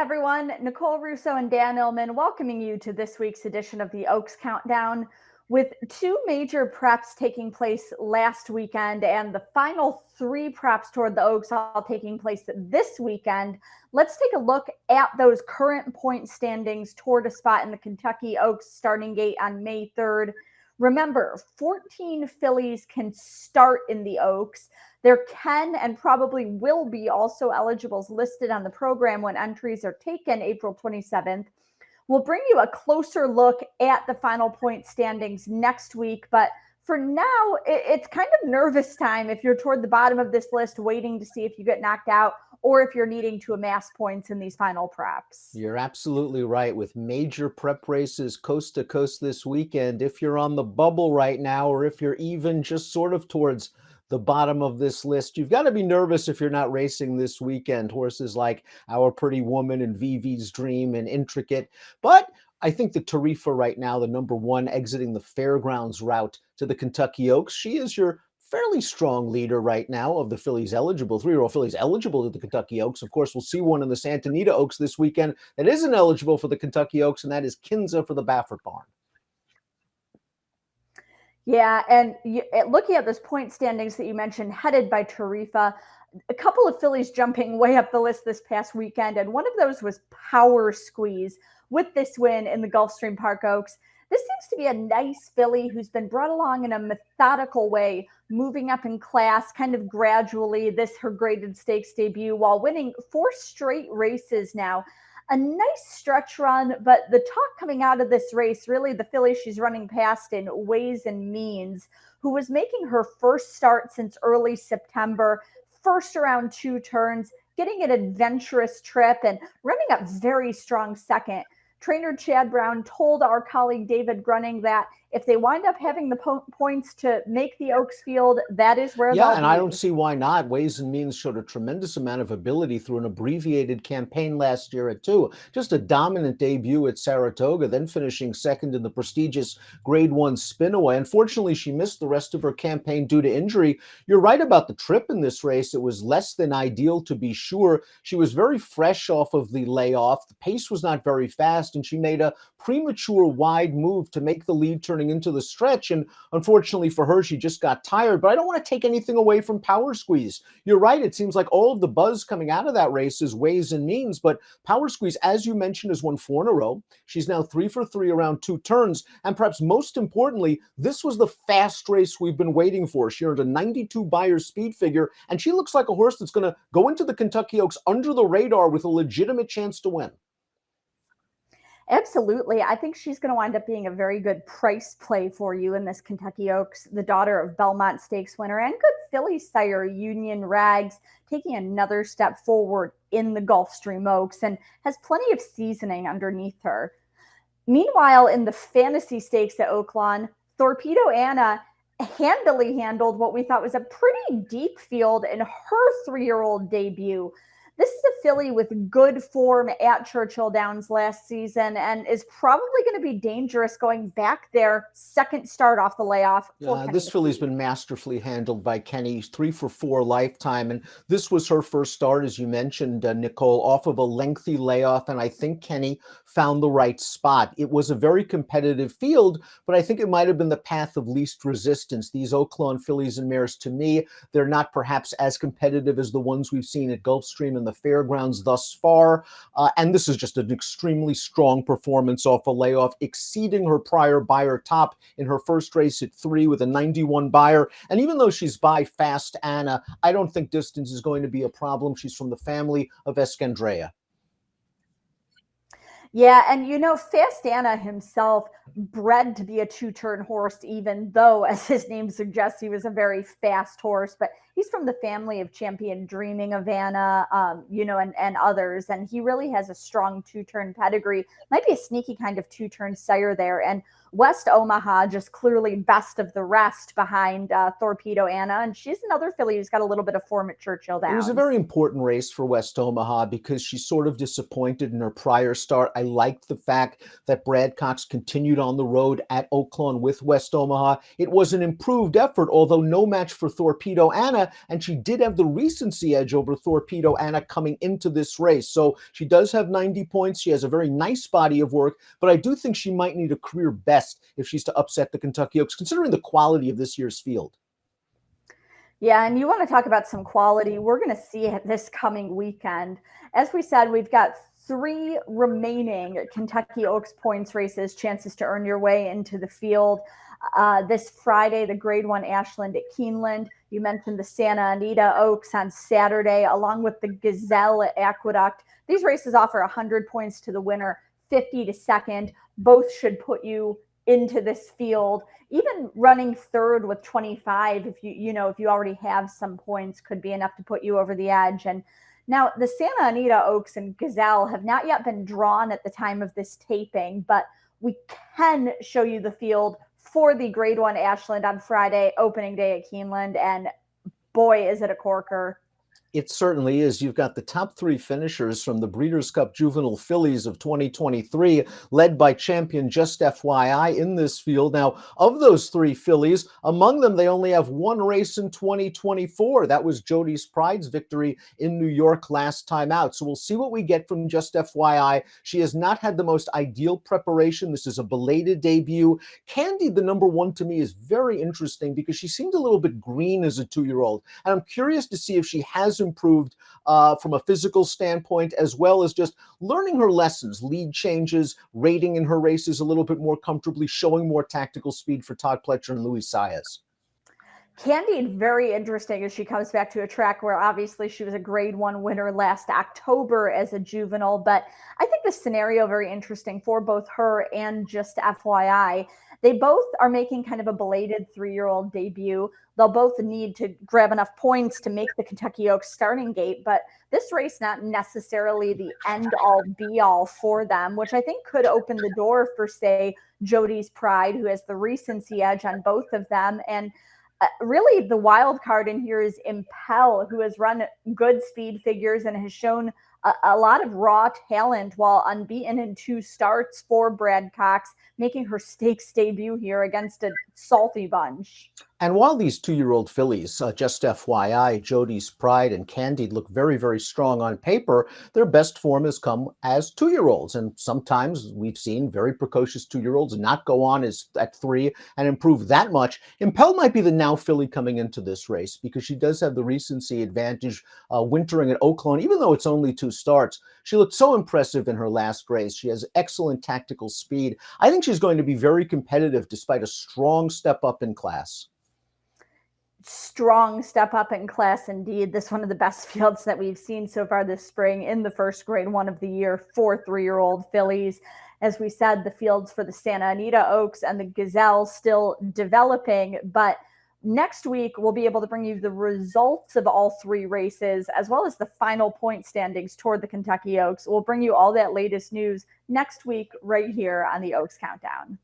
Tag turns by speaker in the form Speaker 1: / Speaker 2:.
Speaker 1: everyone. Nicole, Russo, and Dan Illman welcoming you to this week's edition of the Oaks Countdown. With two major preps taking place last weekend and the final three preps toward the Oaks all taking place this weekend, let's take a look at those current point standings toward a spot in the Kentucky Oaks starting gate on May 3rd. Remember, 14 fillies can start in the Oaks. There can and probably will be also eligibles listed on the program when entries are taken April 27th. We'll bring you a closer look at the final point standings next week, but for now, it's kind of nervous time if you're toward the bottom of this list waiting to see if you get knocked out or if you're needing to amass points in these final preps.
Speaker 2: You're absolutely right. With major prep races coast to coast this weekend, if you're on the bubble right now, or if you're even just sort of towards the bottom of this list, you've got to be nervous if you're not racing this weekend. Horses like Our Pretty Woman and Vivi's Dream and Intricate. But I think the Tarifa right now, the number one exiting the Fairgrounds route to the Kentucky Oaks, she is your fairly strong leader right now of the fillies eligible, three-year-old fillies eligible to the Kentucky Oaks. Of course, we'll see one in the Santa Anita Oaks this weekend that isn't eligible for the Kentucky Oaks, and that is Kinza for the Baffert Barn.
Speaker 1: Yeah, and looking at those point standings that you mentioned, headed by Tarifa, a couple of fillies jumping way up the list this past weekend, and one of those was Power Squeeze with this win in the Gulfstream Park Oaks. This seems to be a nice filly who's been brought along in a methodical way, moving up in class kind of gradually, this her graded stakes debut, while winning 4 straight races now. A nice stretch run, but the talk coming out of this race, really the filly she's running past in Ways and Means, who was making her first start since early September, first around 2 turns, getting an adventurous trip and running up very strong second. Trainer Chad Brown told our colleague David Grunning that if they wind up having the points to make the Oaks field, that is where they'll be.
Speaker 2: And I don't see why not. Ways and Means showed a tremendous amount of ability through an abbreviated campaign last year at 2. Just a dominant debut at Saratoga, then finishing second in the prestigious Grade 1 Spinaway. Unfortunately, she missed the rest of her campaign due to injury. You're right about the trip in this race. It was less than ideal, to be sure. She was very fresh off of the layoff. The pace was not very fast, and she made a premature wide move to make the lead turning into the stretch. And unfortunately for her, she just got tired. But I don't want to take anything away from Power Squeeze. You're right. It seems like all of the buzz coming out of that race is Ways and Means. But Power Squeeze, as you mentioned, has won 4 in a row. She's now 3 for 3 around 2 turns. And perhaps most importantly, this was the fast race we've been waiting for. She earned a 92 Beyer speed figure, and she looks like a horse that's going to go into the Kentucky Oaks under the radar with a legitimate chance to win.
Speaker 1: Absolutely. I think she's going to wind up being a very good price play for you in this Kentucky Oaks, the daughter of Belmont Stakes winner and good filly sire Union Rags, taking another step forward in the Gulfstream Oaks and has plenty of seasoning underneath her. Meanwhile, in the Fantasy Stakes at Oaklawn, Torpedo Anna handily handled what we thought was a pretty deep field in her 3-year-old debut. This is a filly with good form at Churchill Downs last season and is probably going to be dangerous going back there, second start off the layoff.
Speaker 2: This filly's been masterfully handled by Kenny, 3 for 4 lifetime. And this was her first start, as you mentioned, Nicole, off of a lengthy layoff. And I think Kenny found the right spot. It was a very competitive field, but I think it might have been the path of least resistance. These Oaklawn fillies and mares, to me, they're not perhaps as competitive as the ones we've seen at Gulfstream and the Fairgrounds thus far. And this is just an extremely strong performance off a layoff, exceeding her prior Beyer top in her first race at 3 with a 91 Beyer. And even though she's by Fast Anna, I don't think distance is going to be a problem. She's from the family of Escandrea.
Speaker 1: Yeah, and Fast Anna himself bred to be a 2-turn horse, even though, as his name suggests, he was a very fast horse. But he's from the family of Champion Dreaming of Anna, and others. And he really has a strong 2-turn pedigree. Might be a sneaky kind of 2-turn sire there. And West Omaha just clearly best of the rest behind Torpedo Anna. And she's another filly who's got a little bit of form at Churchill Downs.
Speaker 2: It was a very important race for West Omaha because she sort of disappointed in her prior start. I liked the fact that Brad Cox continued on the road at Oaklawn with West Omaha. It was an improved effort, although no match for Torpedo Anna, and she did have the recency edge over Torpedo Anna coming into this race. So she does have 90 points. She has a very nice body of work, but I do think she might need a career best if she's to upset the Kentucky Oaks, considering the quality of this year's field.
Speaker 1: Yeah, and you want to talk about some quality. We're going to see it this coming weekend. As we said, we've got 3 remaining Kentucky Oaks points races, chances to earn your way into the field. This Friday, the Grade 1 Ashland at Keeneland. You mentioned the Santa Anita Oaks on Saturday, along with the Gazelle at Aqueduct. These races offer 100 points to the winner, 50 to second. Both should put you into this field. Even running third with 25, if you already have some points, could be enough to put you over the edge. And now the Santa Anita Oaks and Gazelle have not yet been drawn at the time of this taping, but we can show you the field for the Grade 1 Ashland on Friday, opening day at Keeneland. And boy, is it a corker.
Speaker 2: It certainly is. You've got the top 3 finishers from the Breeders' Cup Juvenile Fillies of 2023, led by champion Just FYI in this field. Now, of those 3 fillies, among them, they only have 1 race in 2024. That was Jody's Pride's victory in New York last time out. So we'll see what we get from Just FYI. She has not had the most ideal preparation. This is a belated debut. Candy, the number 1 to me, is very interesting because she seemed a little bit green as a 2-year-old. And I'm curious to see if she has improved from a physical standpoint, as well as just learning her lessons, lead changes, rating in her races a little bit more comfortably, showing more tactical speed for Todd Pletcher and Luis Saez.
Speaker 1: Candy, very interesting as she comes back to a track where obviously she was a Grade 1 winner last October as a juvenile. But I think the scenario very interesting for both her and Just FYI. They both are making kind of a belated 3-year-old debut. They'll both need to grab enough points to make the Kentucky Oaks starting gate, but this race not necessarily the end-all be-all for them, which I think could open the door for, say, Jody's Pride, who has the recency edge on both of them. And really the wild card in here is Impel, who has run good speed figures and has shown a lot of raw talent while unbeaten in 2 starts for Brad Cox, making her stakes debut here against a salty bunch.
Speaker 2: And while these 2-year-old fillies, Just FYI, Jody's Pride, and Candide look very, very strong on paper, their best form has come as 2-year-olds. And sometimes we've seen very precocious 2-year-olds not go on as at 3 and improve that much. Impel might be the now filly coming into this race because she does have the recency advantage wintering at Oaklawn, even though it's only 2 starts. She looked so impressive in her last race. She has excellent tactical speed. I think she's going to be very competitive despite a strong step up in class.
Speaker 1: Strong step up in class indeed. This one of the best fields that we've seen so far this spring in the first Grade 1 of the year for 3-year-old fillies. As we said, the fields for the Santa Anita Oaks and the Gazelle still developing, but next week we'll be able to bring you the results of all 3 races, as well as the final point standings toward the Kentucky Oaks. We'll bring you all that latest news next week right here on the Oaks Countdown.